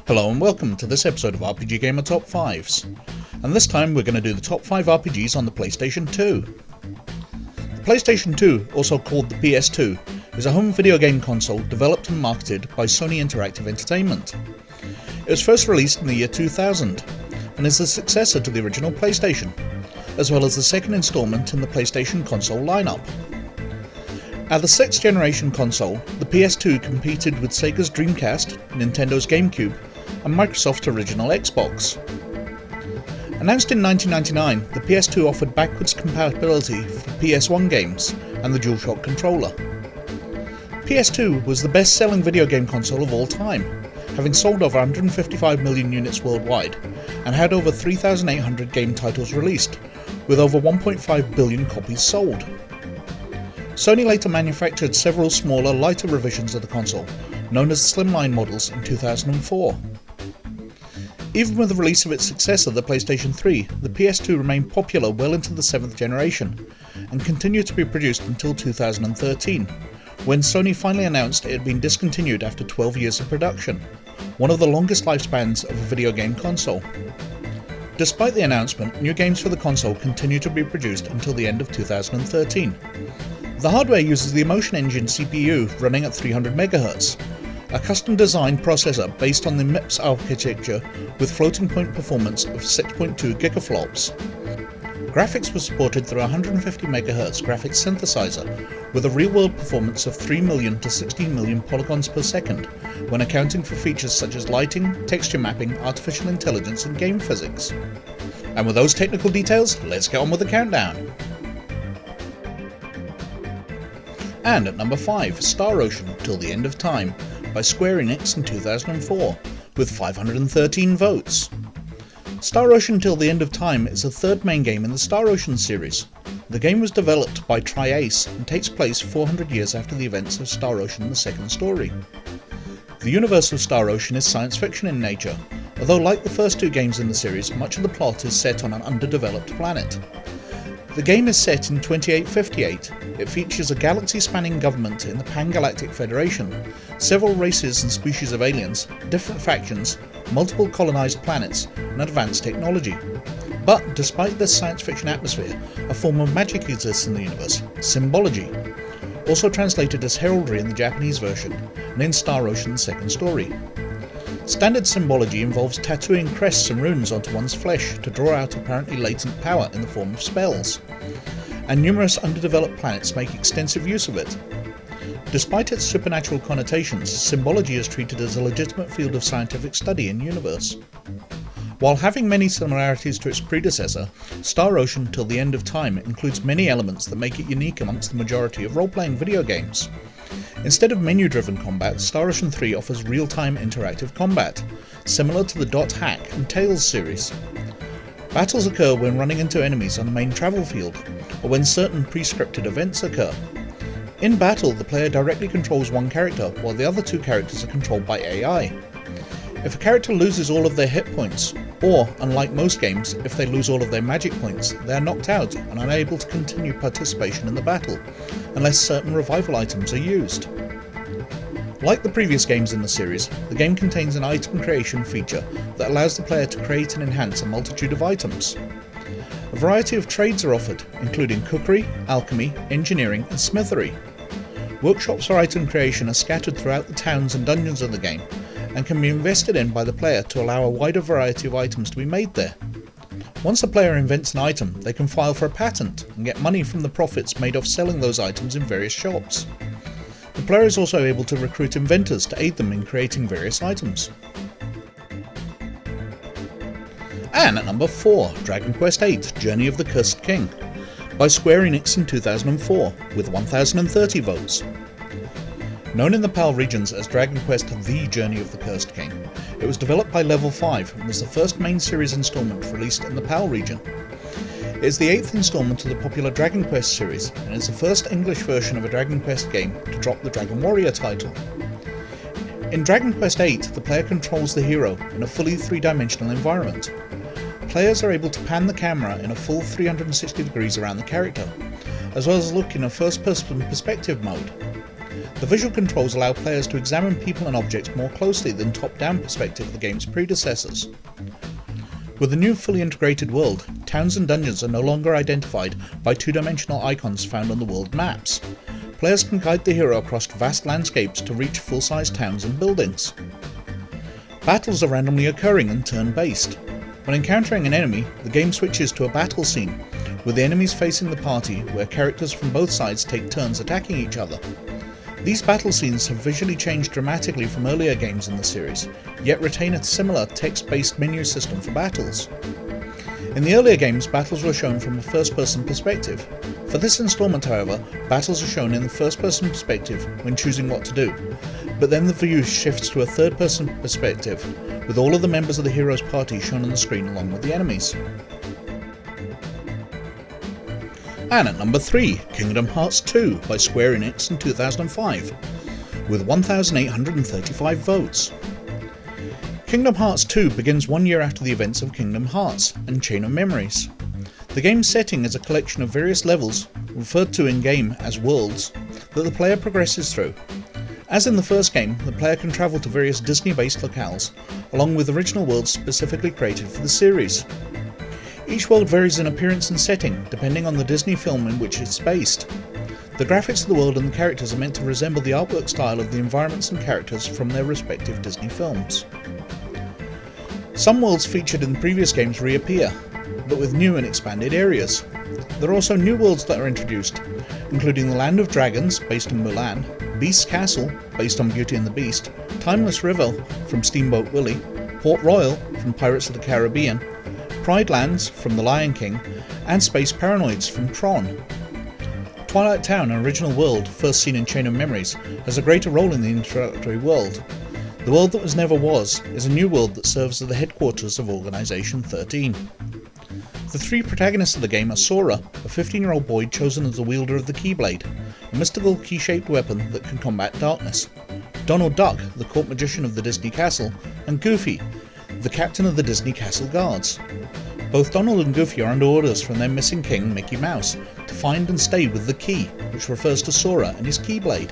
Hello and welcome to this episode of RPGGamer Top 5s, and this time we're going to do the top 5 RPGs on the PlayStation 2. The PlayStation 2, also called the PS2, is a home video game console developed and marketed by Sony Interactive Entertainment. It was first released in the year 2000, and is the successor to the original PlayStation, as well as the second installment in the PlayStation console lineup. As the 6th generation console, the PS2 competed with Sega's Dreamcast, Nintendo's GameCube, and Microsoft's original Xbox. Announced in 1999, the PS2 offered backwards compatibility for PS1 games and the DualShock controller. PS2 was the best-selling video game console of all time, having sold over 155 million units worldwide, and had over 3,800 game titles released, with over 1.5 billion copies sold. Sony later manufactured several smaller, lighter revisions of the console, known as slimline models, in 2004. Even with the release of its successor, the PlayStation 3, the PS2 remained popular well into the 7th generation, and continued to be produced until 2013, when Sony finally announced it had been discontinued after 12 years of production, one of the longest lifespans of a video game console. Despite the announcement, new games for the console continued to be produced until the end of 2013. The hardware uses the Emotion Engine CPU running at 300 MHz, a custom-designed processor based on the MIPS architecture with floating-point performance of 6.2 gigaflops. Graphics were supported through a 150 MHz graphics synthesizer, with a real-world performance of 3 million to 16 million polygons per second, when accounting for features such as lighting, texture mapping, artificial intelligence, and game physics. And with those technical details, let's get on with the countdown. And at number 5, Star Ocean: Till the End of Time, by Square Enix in 2004, with 513 votes. Star Ocean: Till the End of Time is the third main game in the Star Ocean series. The game was developed by Tri-Ace and takes place 400 years after the events of Star Ocean: The Second Story. The universe of Star Ocean is science fiction in nature, although like the first two games in the series, much of the plot is set on an underdeveloped planet. The game is set in 2858. It features a galaxy-spanning government in the Pan-Galactic Federation, several races and species of aliens, different factions, multiple colonized planets, and advanced technology. But despite this science fiction atmosphere, a form of magic exists in the universe, symbology, also translated as heraldry in the Japanese version, and in Star Ocean: The Second Story. Standard symbology involves tattooing crests and runes onto one's flesh to draw out apparently latent power in the form of spells, and numerous underdeveloped planets make extensive use of it. Despite its supernatural connotations, symbology is treated as a legitimate field of scientific study in the universe. While having many similarities to its predecessor, Star Ocean: Till the End of Time includes many elements that make it unique amongst the majority of role-playing video games. Instead of menu-driven combat, Star Ocean 3 offers real-time interactive combat, similar to the Dot Hack and Tales series. Battles occur when running into enemies on the main travel field, or when certain pre-scripted events occur. In battle, the player directly controls one character, while the other two characters are controlled by AI. If a character loses all of their hit points, or, unlike most games, if they lose all of their magic points, they are knocked out and unable to continue participation in the battle, unless certain revival items are used. Like the previous games in the series, the game contains an item creation feature that allows the player to create and enhance a multitude of items. A variety of trades are offered, including cookery, alchemy, engineering, and smithery. Workshops for item creation are scattered throughout the towns and dungeons of the game, and can be invested in by the player to allow a wider variety of items to be made there. Once a player invents an item, they can file for a patent and get money from the profits made off selling those items in various shops. The player is also able to recruit inventors to aid them in creating various items. And at number 4, Dragon Quest VIII: Journey of the Cursed King, by Square Enix in 2004, with 1,030 votes. Known in the PAL regions as Dragon Quest: The Journey of the Cursed King, it was developed by Level 5 and was the first main series installment released in the PAL region. It is the 8th installment of the popular Dragon Quest series, and is the first English version of a Dragon Quest game to drop the Dragon Warrior title. In Dragon Quest VIII, the player controls the hero in a fully three-dimensional environment. Players are able to pan the camera in a full 360 degrees around the character, as well as look in a first-person perspective mode. The visual controls allow players to examine people and objects more closely than top-down perspective of the game's predecessors. With the new fully integrated world, towns and dungeons are no longer identified by two-dimensional icons found on the world maps. Players can guide the hero across vast landscapes to reach full-size towns and buildings. Battles are randomly occurring and turn-based. When encountering an enemy, the game switches to a battle scene, with the enemies facing the party where characters from both sides take turns attacking each other. These battle scenes have visually changed dramatically from earlier games in the series, yet retain a similar text-based menu system for battles. In the earlier games, battles were shown from a first-person perspective. For this installment, however, battles are shown in the first-person perspective when choosing what to do, but then the view shifts to a third-person perspective, with all of the members of the hero's party shown on the screen along with the enemies. And at number 3, Kingdom Hearts 2 by Square Enix in 2005, with 1,835 votes. Kingdom Hearts 2 begins 1 year after the events of Kingdom Hearts and Chain of Memories. The game's setting is a collection of various levels, referred to in-game as worlds, that the player progresses through. As in the first game, the player can travel to various Disney-based locales, along with original worlds specifically created for the series. Each world varies in appearance and setting, depending on the Disney film in which it's based. The graphics of the world and the characters are meant to resemble the artwork style of the environments and characters from their respective Disney films. Some worlds featured in previous games reappear, but with new and expanded areas. There are also new worlds that are introduced, including the Land of Dragons, based on Mulan, Beast's Castle, based on Beauty and the Beast, Timeless River from Steamboat Willie, Port Royal from Pirates of the Caribbean, Pride Lands from The Lion King, and Space Paranoids from Tron. Twilight Town, an original world first seen in Chain of Memories, has a greater role in the introductory world. The world that was never was is a new world that serves as the headquarters of Organization 13. The three protagonists of the game are Sora, a 15-year-old boy chosen as the wielder of the Keyblade, a mystical key-shaped weapon that can combat darkness, Donald Duck, the court magician of the Disney Castle, and Goofy, the captain of the Disney Castle Guards. Both Donald and Goofy are under orders from their missing king, Mickey Mouse, to find and stay with the Key, which refers to Sora and his Keyblade.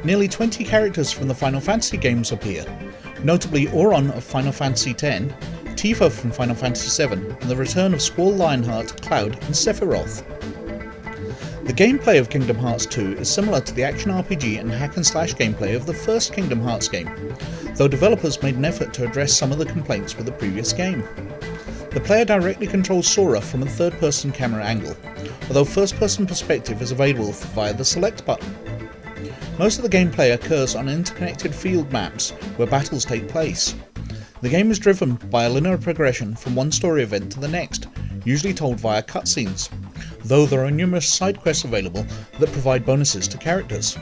Nearly 20 characters from the Final Fantasy games appear, notably Auron of Final Fantasy X, Tifa from Final Fantasy VII, and the return of Squall, Lionheart, Cloud, and Sephiroth. The gameplay of Kingdom Hearts 2 is similar to the action RPG and hack-and-slash gameplay of the first Kingdom Hearts game, though developers made an effort to address some of the complaints with the previous game. The player directly controls Sora from a third-person camera angle, although first-person perspective is available via the select button. Most of the gameplay occurs on interconnected field maps where battles take place. The game is driven by a linear progression from one story event to the next, usually told via cutscenes, though there are numerous side quests available that provide bonuses to characters.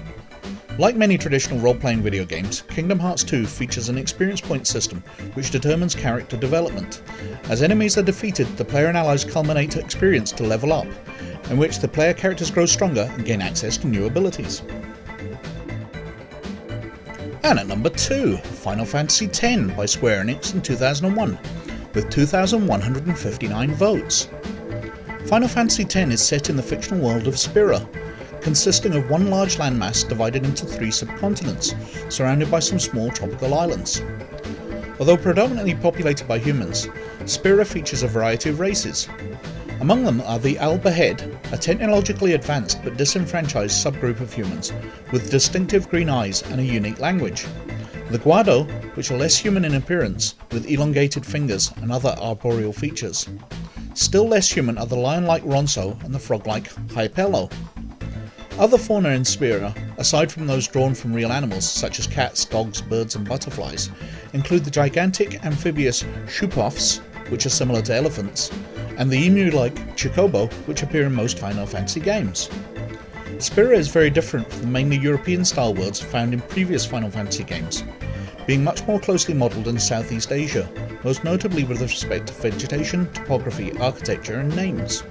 Like many traditional role-playing video games, Kingdom Hearts 2 features an experience point system which determines character development. As enemies are defeated, the player and allies culminate experience to level up, in which the player characters grow stronger and gain access to new abilities. And at number 2, Final Fantasy X by Square Enix in 2001, with 2,159 votes. Final Fantasy X is set in the fictional world of Spira, consisting of one large landmass divided into 3 subcontinents, surrounded by some small tropical islands. Although predominantly populated by humans, Spira features a variety of races. Among them are the Al-Bahed, a technologically advanced but disenfranchised subgroup of humans with distinctive green eyes and a unique language. The Guado, which are less human in appearance, with elongated fingers and other arboreal features. Still less human are the lion-like Ronso and the frog-like Hypello. Other fauna in Spira, aside from those drawn from real animals such as cats, dogs, birds and butterflies, include the gigantic amphibious Shupoffs, which are similar to elephants, and the emu-like Chocobo, which appear in most Final Fantasy games. Spira is very different from the mainly European-style worlds found in previous Final Fantasy games, being much more closely modelled in Southeast Asia, most notably with respect to vegetation, topography, architecture and names.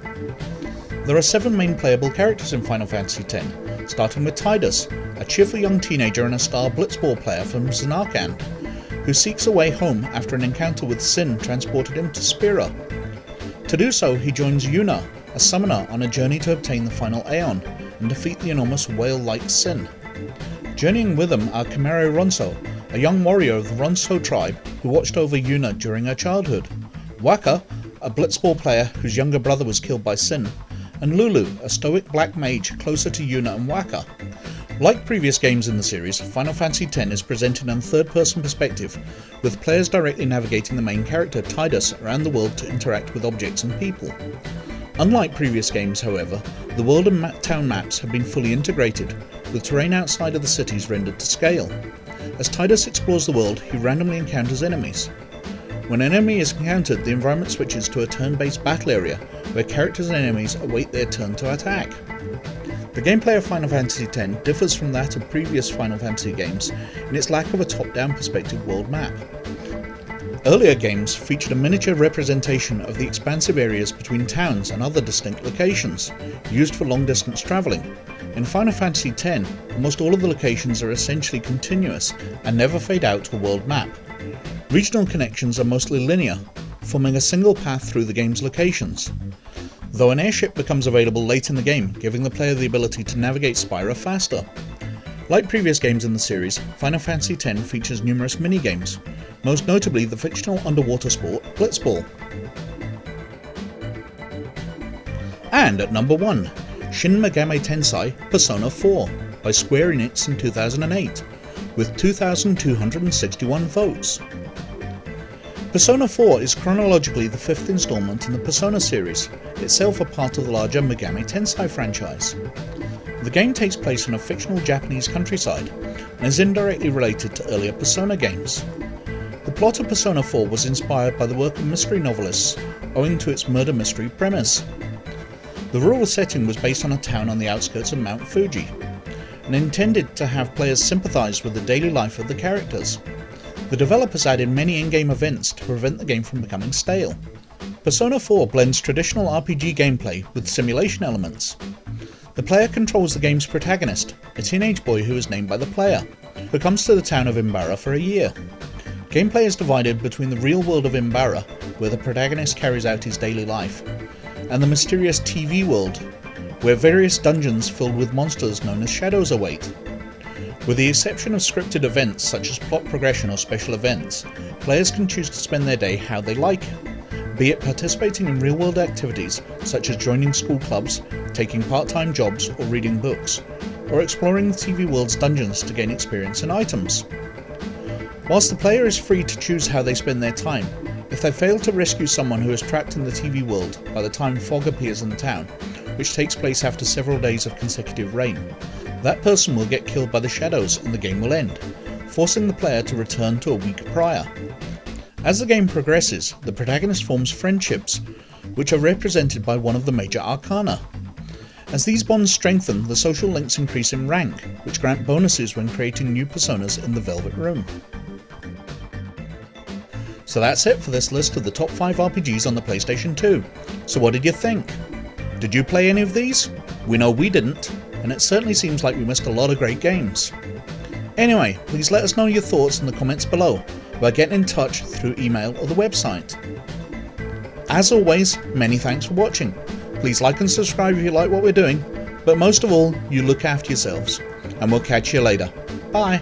There are 7 main playable characters in Final Fantasy X, starting with Tidus, a cheerful young teenager and a star blitzball player from Zanarkand, who seeks a way home after an encounter with Sin transported him to Spira. To do so, he joins Yuna, a summoner on a journey to obtain the final Aeon and defeat the enormous whale-like Sin. Journeying with them are Chimera Ronso, a young warrior of the Ronso tribe who watched over Yuna during her childhood, Waka, a blitzball player whose younger brother was killed by Sin, and Lulu, a stoic black mage closer to Yuna and Waka. Like previous games in the series, Final Fantasy X is presented in a third-person perspective, with players directly navigating the main character Tidus around the world to interact with objects and people. Unlike previous games, however, the world and town maps have been fully integrated, with terrain outside of the cities rendered to scale. As Tidus explores the world, he randomly encounters enemies. When an enemy is encountered, the environment switches to a turn-based battle area, where characters and enemies await their turn to attack. The gameplay of Final Fantasy X differs from that of previous Final Fantasy games in its lack of a top-down perspective world map. Earlier games featured a miniature representation of the expansive areas between towns and other distinct locations, used for long-distance travelling. In Final Fantasy X, almost all of the locations are essentially continuous and never fade out to a world map. Regional connections are mostly linear, forming a single path through the game's locations, though an airship becomes available late in the game, giving the player the ability to navigate Spyro faster. Like previous games in the series, Final Fantasy X features numerous mini-games, most notably the fictional underwater sport Blitzball. And at number 1, Shin Megami Tensei Persona 4 by Square Enix in 2008, with 2,261 votes. Persona 4 is chronologically the fifth installment in the Persona series, itself a part of the larger Megami Tensei franchise. The game takes place in a fictional Japanese countryside, and is indirectly related to earlier Persona games. The plot of Persona 4 was inspired by the work of mystery novelists, owing to its murder mystery premise. The rural setting was based on a town on the outskirts of Mount Fuji, and intended to have players sympathise with the daily life of the characters. The developers added many in-game events to prevent the game from becoming stale. Persona 4 blends traditional RPG gameplay with simulation elements. The player controls the game's protagonist, a teenage boy who is named by the player, who comes to the town of Imbara for a year. Gameplay is divided between the real world of Imbara, where the protagonist carries out his daily life, and the mysterious TV world, where various dungeons filled with monsters known as shadows await. With the exception of scripted events such as plot progression or special events, players can choose to spend their day how they like, be it participating in real-world activities such as joining school clubs, taking part-time jobs or reading books, or exploring the TV world's dungeons to gain experience and items. Whilst the player is free to choose how they spend their time, if they fail to rescue someone who is trapped in the TV world by the time fog appears in the town, which takes place after several days of consecutive rain, that person will get killed by the shadows and the game will end, forcing the player to return to a week prior. As the game progresses, the protagonist forms friendships, which are represented by one of the major arcana. As these bonds strengthen, the social links increase in rank, which grant bonuses when creating new personas in the Velvet Room. So that's it for this list of the top 5 RPGs on the PlayStation 2. So what did you think? Did you play any of these? We know we didn't, and it certainly seems like we missed a lot of great games. Anyway, please let us know your thoughts in the comments below by getting in touch through email or the website. As always, many thanks for watching. Please like and subscribe if you like what we're doing, but most of all, you look after yourselves, and we'll catch you later. Bye!